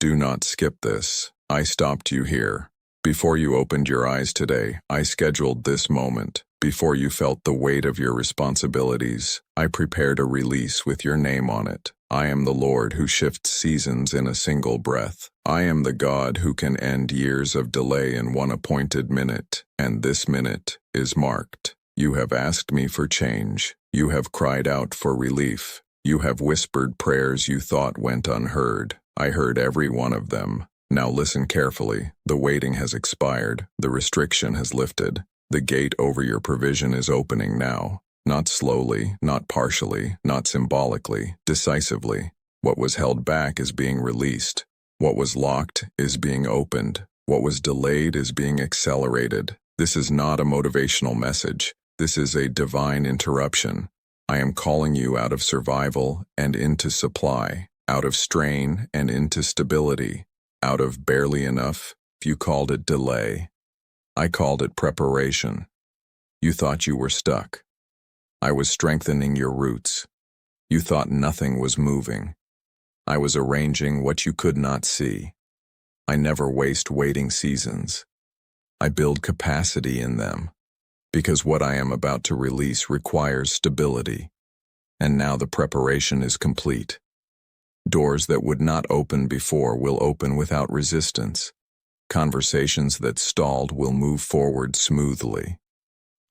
Do not skip this. I stopped you here. Before you opened your eyes today, I scheduled this moment. Before you felt the weight of your responsibilities, I prepared a release with your name on it. I am the Lord who shifts seasons in a single breath. I am the God who can end years of delay in one appointed minute, and this minute is marked. You have asked me for change. You have cried out for relief. You have whispered prayers you thought went unheard. I heard every one of them. Now listen carefully. The waiting has expired. The restriction has lifted. The gate over your provision is opening now. Not slowly, not partially, not symbolically, decisively. What was held back is being released. What was locked is being opened. What was delayed is being accelerated. This is not a motivational message. This is a divine interruption. I am calling you out of survival and into supply, out of strain and into stability, out of barely enough. You called it delay. I called it preparation. You thought you were stuck. I was strengthening your roots. You thought nothing was moving. I was arranging what you could not see. I never waste waiting seasons. I build capacity in them, because what I am about to release requires stability. And now the preparation is complete. Doors that would not open before will open without resistance. Conversations that stalled will move forward smoothly.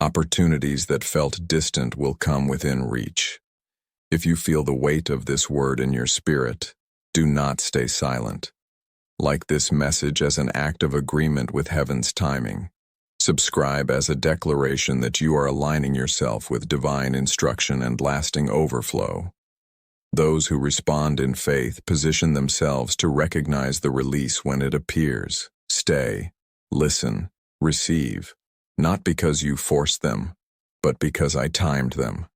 Opportunities that felt distant will come within reach. If you feel the weight of this word in your spirit, do not stay silent. Like this message as an act of agreement with heaven's timing. Subscribe as a declaration that you are aligning yourself with divine instruction and lasting overflow. Those who respond in faith position themselves to recognize the release when it appears. Stay, listen, receive, not because you forced them, but because I timed them.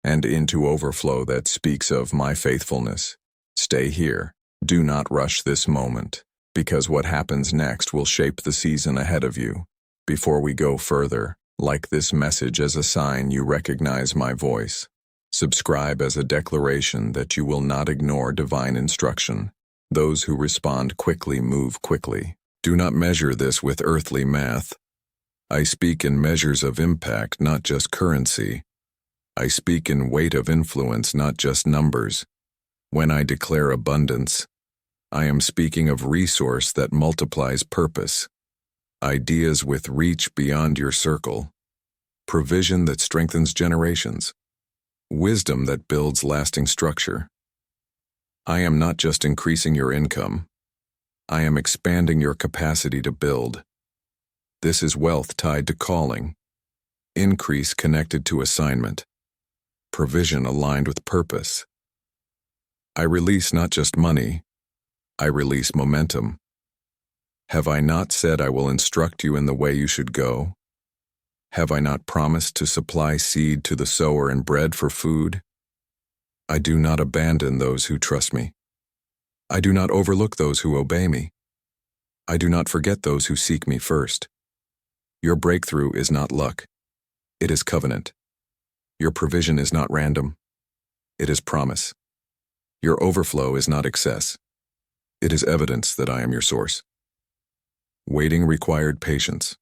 And into overflow that speaks of my faithfulness. Stay here. Do not rush this moment, because what happens next will shape the season ahead of you. Before we go further, like this message as a sign you recognize my voice. Subscribe as a declaration that you will not ignore divine instruction. Those who respond quickly move quickly. Do not measure this with earthly math. I speak in measures of impact, not just currency. I speak in weight of influence, not just numbers. When I declare abundance, I am speaking of resource that multiplies purpose. Ideas with reach beyond your circle. Provision that strengthens generations. Wisdom that builds lasting structure. I am not just increasing your income. I am expanding your capacity to build. This is wealth tied to calling. Increase connected to assignment. Provision aligned with purpose. I release not just money. I release momentum. Have I not said I will instruct you in the way you should go? Have I not promised to supply seed to the sower and bread for food? I do not abandon those who trust me. I do not overlook those who obey me. I do not forget those who seek me first. Your breakthrough is not luck. It is covenant. Your provision is not random. It is promise. Your overflow is not excess. It is evidence that I am your source. Waiting required patience.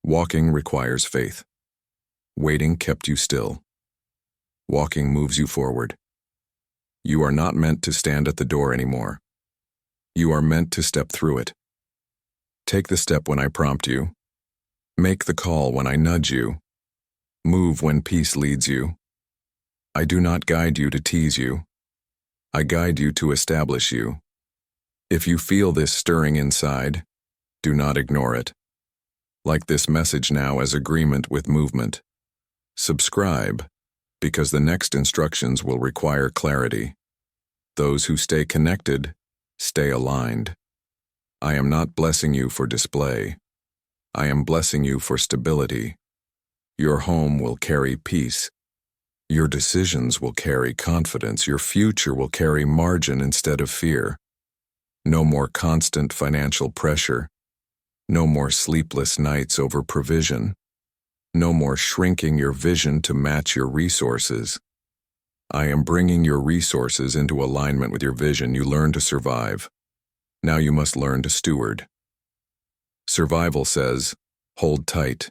Walking requires faith. Waiting kept you still. Walking moves you forward. You are not meant to stand at the door anymore. You are meant to step through it. Take the step when I prompt you. Make the call when I nudge you. Move when peace leads you. I do not guide you to tease you. I guide you to establish you. If you feel this stirring inside, do not ignore it. Like this message now as agreement with movement. Subscribe, because the next instructions will require clarity. Those who stay connected, stay aligned. I am not blessing you for display. I am blessing you for stability. Your home will carry peace. Your decisions will carry confidence. Your future will carry margin instead of fear. No more constant financial pressure. No more sleepless nights over provision. No more shrinking your vision to match your resources. I am bringing your resources into alignment with your vision. You learn to survive. Now you must learn to steward. Survival says, hold tight.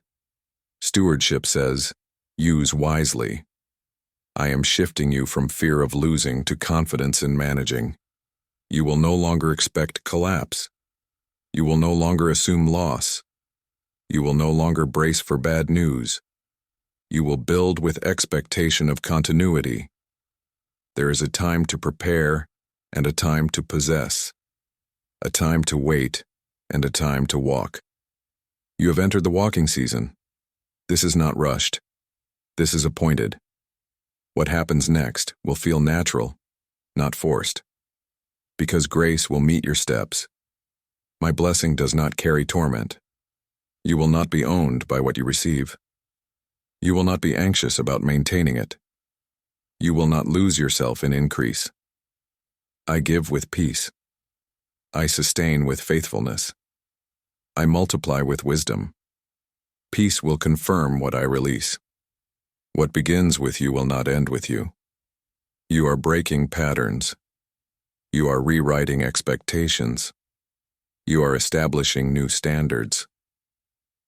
Stewardship says, use wisely. I am shifting you from fear of losing to confidence in managing. You will no longer expect collapse. You will no longer assume loss. You will no longer brace for bad news. You will build with expectation of continuity. There is a time to prepare and a time to possess, a time to wait and a time to walk. You have entered the walking season. This is not rushed. This is appointed. What happens next will feel natural, not forced. Because grace will meet your steps. My blessing does not carry torment. You will not be owned by what you receive. You will not be anxious about maintaining it. You will not lose yourself in increase. I give with peace. I sustain with faithfulness. I multiply with wisdom. Peace will confirm what I release. What begins with you will not end with you. You are breaking patterns. You are rewriting expectations. You are establishing new standards.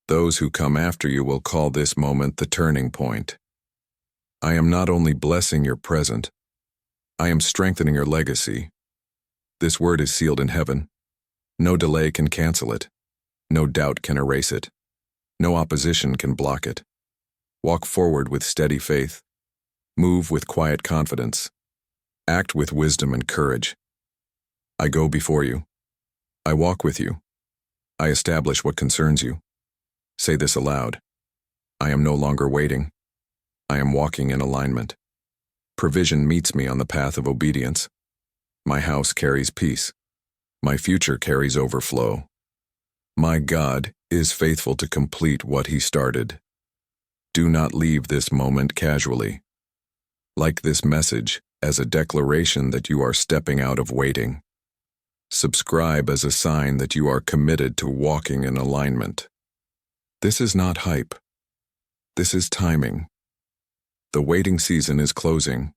Those who come after you will call this moment the turning point. I am not only blessing your present, I am strengthening your legacy. This word is sealed in heaven. No delay can cancel it. No doubt can erase it. No opposition can block it. Walk forward with steady faith. Move with quiet confidence. Act with wisdom and courage. I go before you. I walk with you. I establish what concerns you. Say this aloud. I am no longer waiting. I am walking in alignment. Provision meets me on the path of obedience. My house carries peace. My future carries overflow. My God is faithful to complete what He started. Do not leave this moment casually. Like this message as a declaration that you are stepping out of waiting. Subscribe as a sign that you are committed to walking in alignment. This is not hype. This is timing. The waiting season is closing.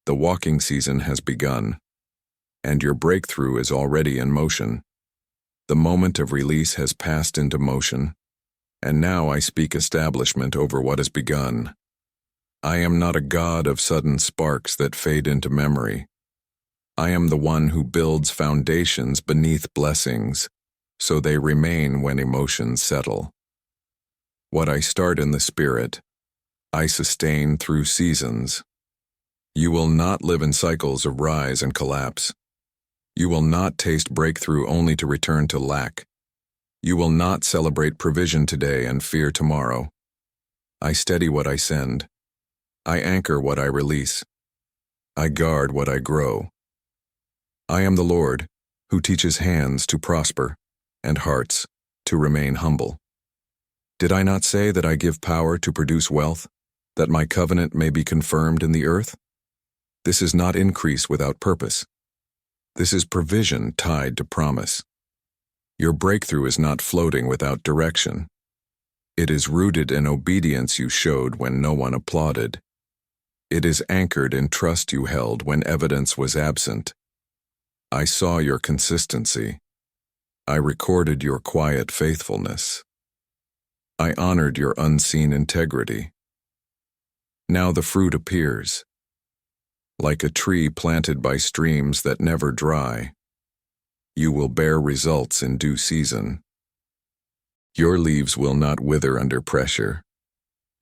The walking season has begun. And your breakthrough is already in motion. The moment of release has passed into motion. And now I speak establishment over what has begun. I am not a God of sudden sparks that fade into memory. I am the one who builds foundations beneath blessings, so they remain when emotions settle. What I start in the Spirit, I sustain through seasons. You will not live in cycles of rise and collapse. You will not taste breakthrough only to return to lack. You will not celebrate provision today and fear tomorrow. I steady what I send. I anchor what I release. I guard what I grow. I am the Lord, who teaches hands to prosper and hearts to remain humble. Did I not say that I give power to produce wealth, that my covenant may be confirmed in the earth? This is not increase without purpose. This is provision tied to promise. Your breakthrough is not floating without direction. It is rooted in obedience you showed when no one applauded. It is anchored in trust you held when evidence was absent. I saw your consistency. I recorded your quiet faithfulness. I honored your unseen integrity. Now the fruit appears. Like a tree planted by streams that never dry, you will bear results in due season. Your leaves will not wither under pressure.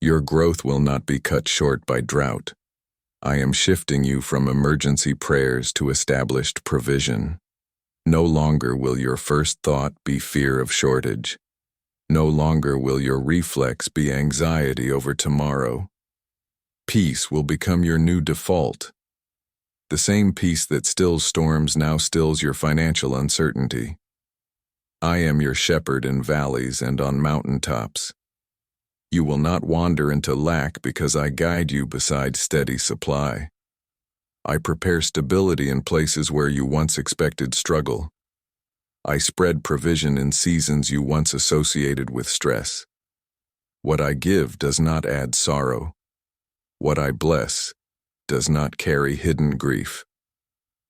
Your growth will not be cut short by drought. I am shifting you from emergency prayers to established provision. No longer will your first thought be fear of shortage. No longer will your reflex be anxiety over tomorrow. Peace will become your new default. The same peace that stills storms now stills your financial uncertainty. I am your shepherd in valleys and on mountaintops. You will not wander into lack because I guide you beside steady supply. I prepare stability in places where you once expected struggle. I spread provision in seasons you once associated with stress. What I give does not add sorrow. What I bless does not carry hidden grief.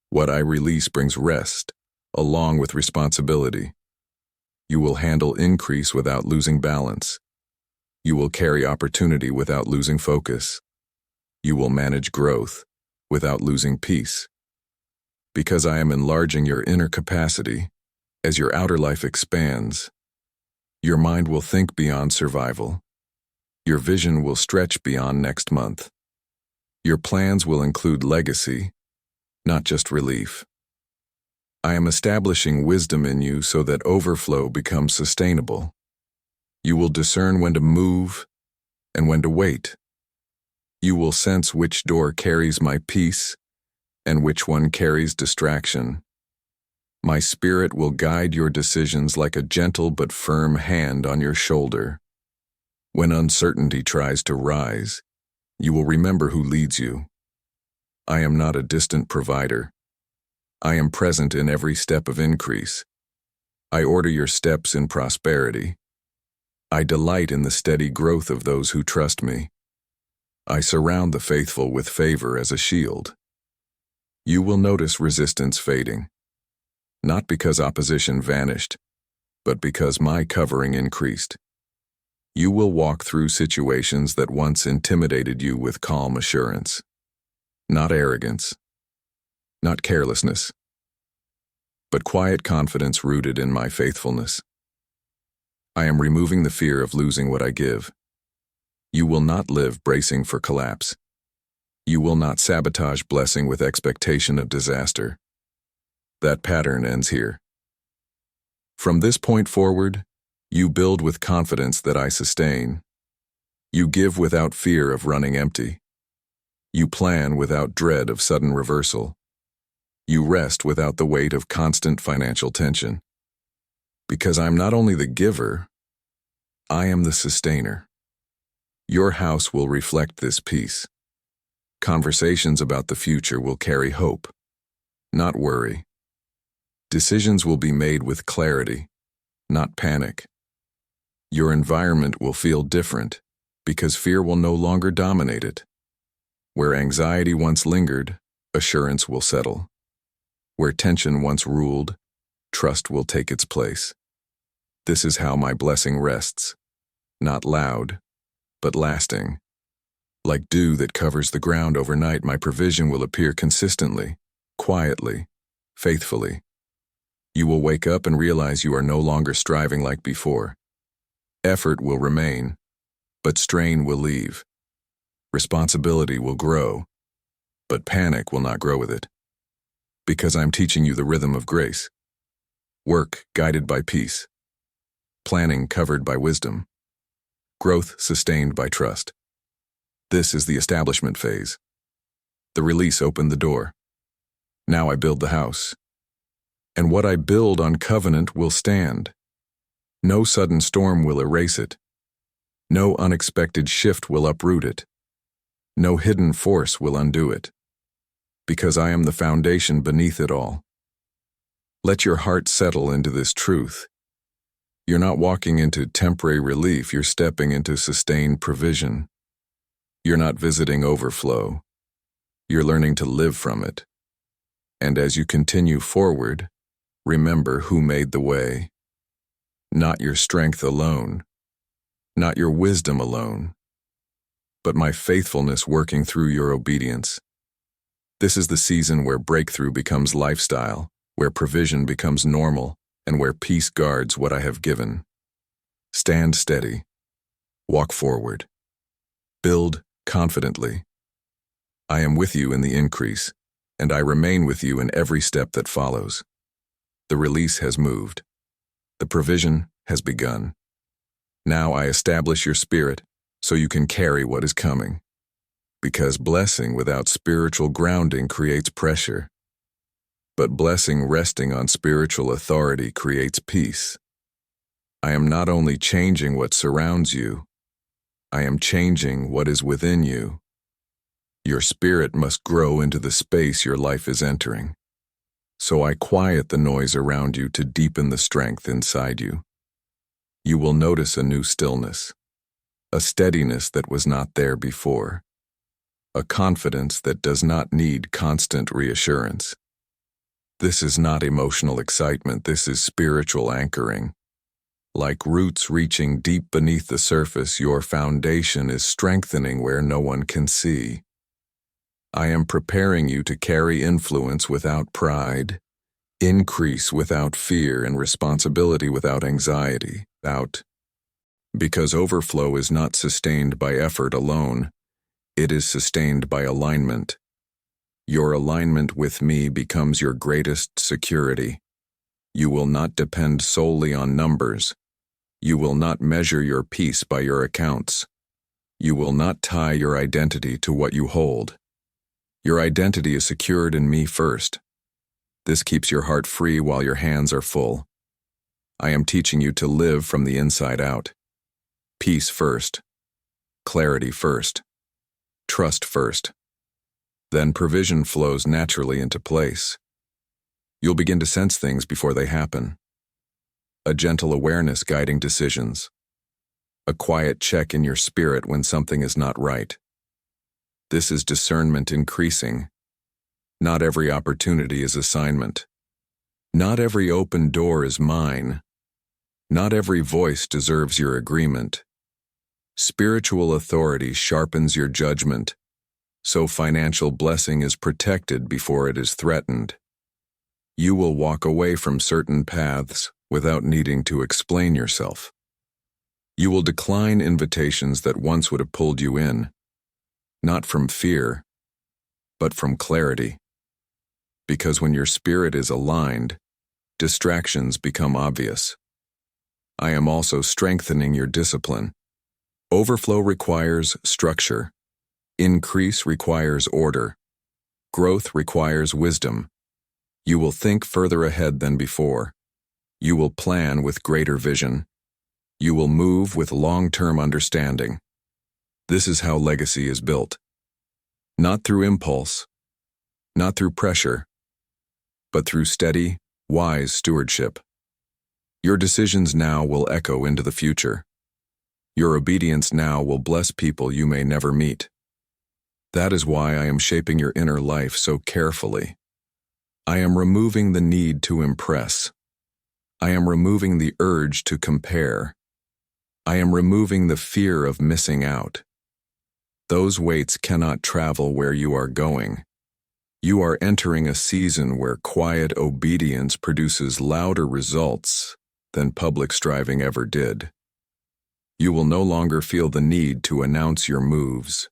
What I release brings rest, along with responsibility. You will handle increase without losing balance. You will carry opportunity without losing focus. You will manage growth without losing peace. Because I am enlarging your inner capacity, as your outer life expands, your mind will think beyond survival. Your vision will stretch beyond next month. Your plans will include legacy, not just relief. I am establishing wisdom in you so that overflow becomes sustainable. You will discern when to move and when to wait. You will sense which door carries my peace and which one carries distraction. My spirit will guide your decisions like a gentle but firm hand on your shoulder. When uncertainty tries to rise, you will remember who leads you. I am not a distant provider. I am present in every step of increase. I order your steps in prosperity. I delight in the steady growth of those who trust me. I surround the faithful with favor as a shield. You will notice resistance fading, not because opposition vanished, but because my covering increased. You will walk through situations that once intimidated you with calm assurance. Not arrogance, not carelessness, but quiet confidence rooted in my faithfulness. I am removing the fear of losing what I give. You will not live bracing for collapse. You will not sabotage blessing with expectation of disaster. That pattern ends here. From this point forward, you build with confidence that I sustain. You give without fear of running empty. You plan without dread of sudden reversal. You rest without the weight of constant financial tension. Because I'm not only the giver, I am the sustainer. Your house will reflect this peace. Conversations about the future will carry hope, not worry. Decisions will be made with clarity, not panic. Your environment will feel different because fear will no longer dominate it. Where anxiety once lingered, assurance will settle. Where tension once ruled, trust will take its place. This is how my blessing rests, not loud, but lasting. Like dew that covers the ground overnight, my provision will appear consistently, quietly, faithfully. You will wake up and realize you are no longer striving like before. Effort will remain, but strain will leave. Responsibility will grow, but panic will not grow with it. Because I'm teaching you the rhythm of grace. Work guided by peace. Planning covered by wisdom. Growth sustained by trust. This is the establishment phase. The release opened the door. Now I build the house. And what I build on covenant will stand. No sudden storm will erase it. No unexpected shift will uproot it. No hidden force will undo it. Because I am the foundation beneath it all. Let your heart settle into this truth. You're not walking into temporary relief, you're stepping into sustained provision. You're not visiting overflow. You're learning to live from it. And as you continue forward, remember who made the way. Not your strength alone, not your wisdom alone, but my faithfulness working through your obedience. This is the season where breakthrough becomes lifestyle, where provision becomes normal, and where peace guards what I have given. Stand steady. Walk forward. Build confidently. I am with you in the increase, and I remain with you in every step that follows. The release has moved. The provision has begun. Now I establish your spirit so you can carry what is coming. Because blessing without spiritual grounding creates pressure. But blessing resting on spiritual authority creates peace. I am not only changing what surrounds you, I am changing what is within you. Your spirit must grow into the space your life is entering. So I quiet the noise around you to deepen the strength inside you. You will notice a new stillness, a steadiness that was not there before, a confidence that does not need constant reassurance. This is not emotional excitement, this is spiritual anchoring. Like roots reaching deep beneath the surface, your foundation is strengthening where no one can see. I am preparing you to carry influence without pride, increase without fear, and responsibility without anxiety. Because overflow is not sustained by effort alone, it is sustained by alignment. Your alignment with me becomes your greatest security. You will not depend solely on numbers. You will not measure your peace by your accounts. You will not tie your identity to what you hold. Your identity is secured in me first. This keeps your heart free while your hands are full. I am teaching you to live from the inside out. Peace first. Clarity first. Trust first. Then provision flows naturally into place. You'll begin to sense things before they happen. A gentle awareness guiding decisions. A quiet check in your spirit when something is not right. This is discernment increasing. Not every opportunity is assignment. Not every open door is mine. Not every voice deserves your agreement. Spiritual authority sharpens your judgment, so financial blessing is protected before it is threatened. You will walk away from certain paths without needing to explain yourself. You will decline invitations that once would have pulled you in, not from fear, but from clarity. Because when your spirit is aligned, distractions become obvious. I am also strengthening your discipline. Overflow requires structure. Increase requires order. Growth requires wisdom. You will think further ahead than before. You will plan with greater vision. You will move with long-term understanding. This is how legacy is built. Not through impulse, not through pressure, but through steady, wise stewardship. Your decisions now will echo into the future. Your obedience now will bless people you may never meet. That is why I am shaping your inner life so carefully. I am removing the need to impress. I am removing the urge to compare. I am removing the fear of missing out. Those weights cannot travel where you are going. You are entering a season where quiet obedience produces louder results than public striving ever did. You will no longer feel the need to announce your moves.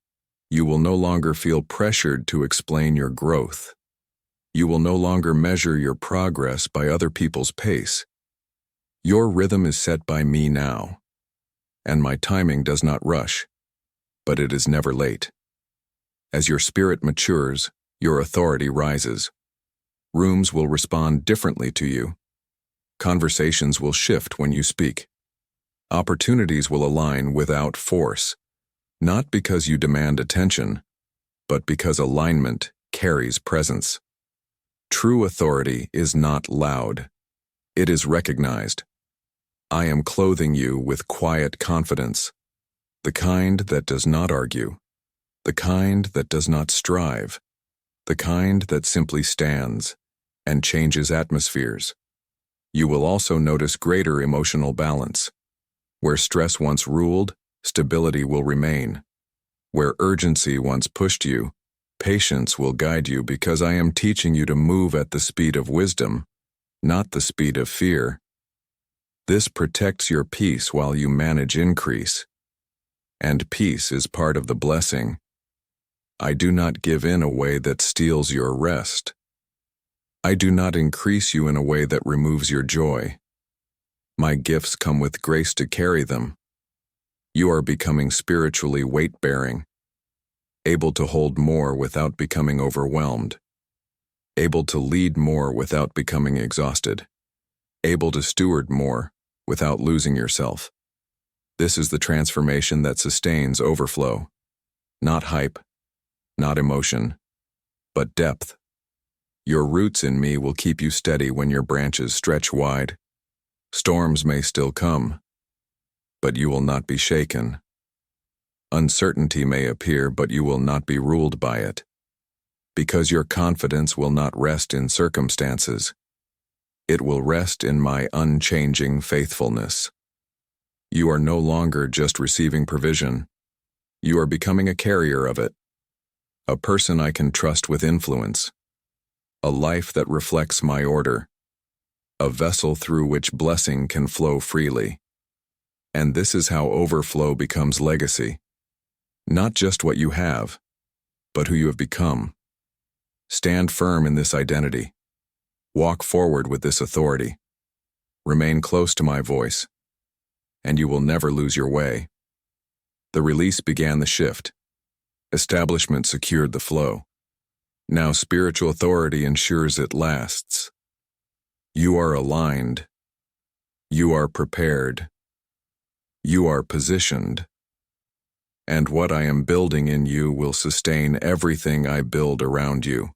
You will no longer feel pressured to explain your growth. You will no longer measure your progress by other people's pace. Your rhythm is set by me now, and my timing does not rush, but it is never late. As your spirit matures, your authority rises. Rooms will respond differently to you. Conversations will shift when you speak. Opportunities will align without force, not because you demand attention, but because alignment carries presence. True authority is not loud. It is recognized. I am clothing you with quiet confidence, the kind that does not argue, the kind that does not strive, the kind that simply stands and changes atmospheres. You will also notice greater emotional balance. Where stress once ruled, stability will remain. Where urgency once pushed you, patience will guide you, because I am teaching you to move at the speed of wisdom, not the speed of fear. This protects your peace while you manage increase. And peace is part of the blessing. I do not give in a way that steals your rest. I do not increase you in a way that removes your joy. My gifts come with grace to carry them. You are becoming spiritually weight-bearing, able to hold more without becoming overwhelmed, able to lead more without becoming exhausted, able to steward more without losing yourself. This is the transformation that sustains overflow. Not hype, not emotion, but depth. Your roots in me will keep you steady when your branches stretch wide. Storms may still come, but you will not be shaken. Uncertainty may appear, but you will not be ruled by it. because your confidence will not rest in circumstances. It will rest in my unchanging faithfulness. You are no longer just receiving provision. You are becoming a carrier of it, a person I can trust with influence, a life that reflects my order, a vessel through which blessing can flow freely. And this is how overflow becomes legacy. Not just what you have, but who you have become. Stand firm in this identity. Walk forward with this authority. Remain close to my voice, and you will never lose your way. The release began the shift. Establishment secured the flow. Now spiritual authority ensures it lasts. You are aligned. You are prepared. You are positioned. And what I am building in you will sustain everything I build around you.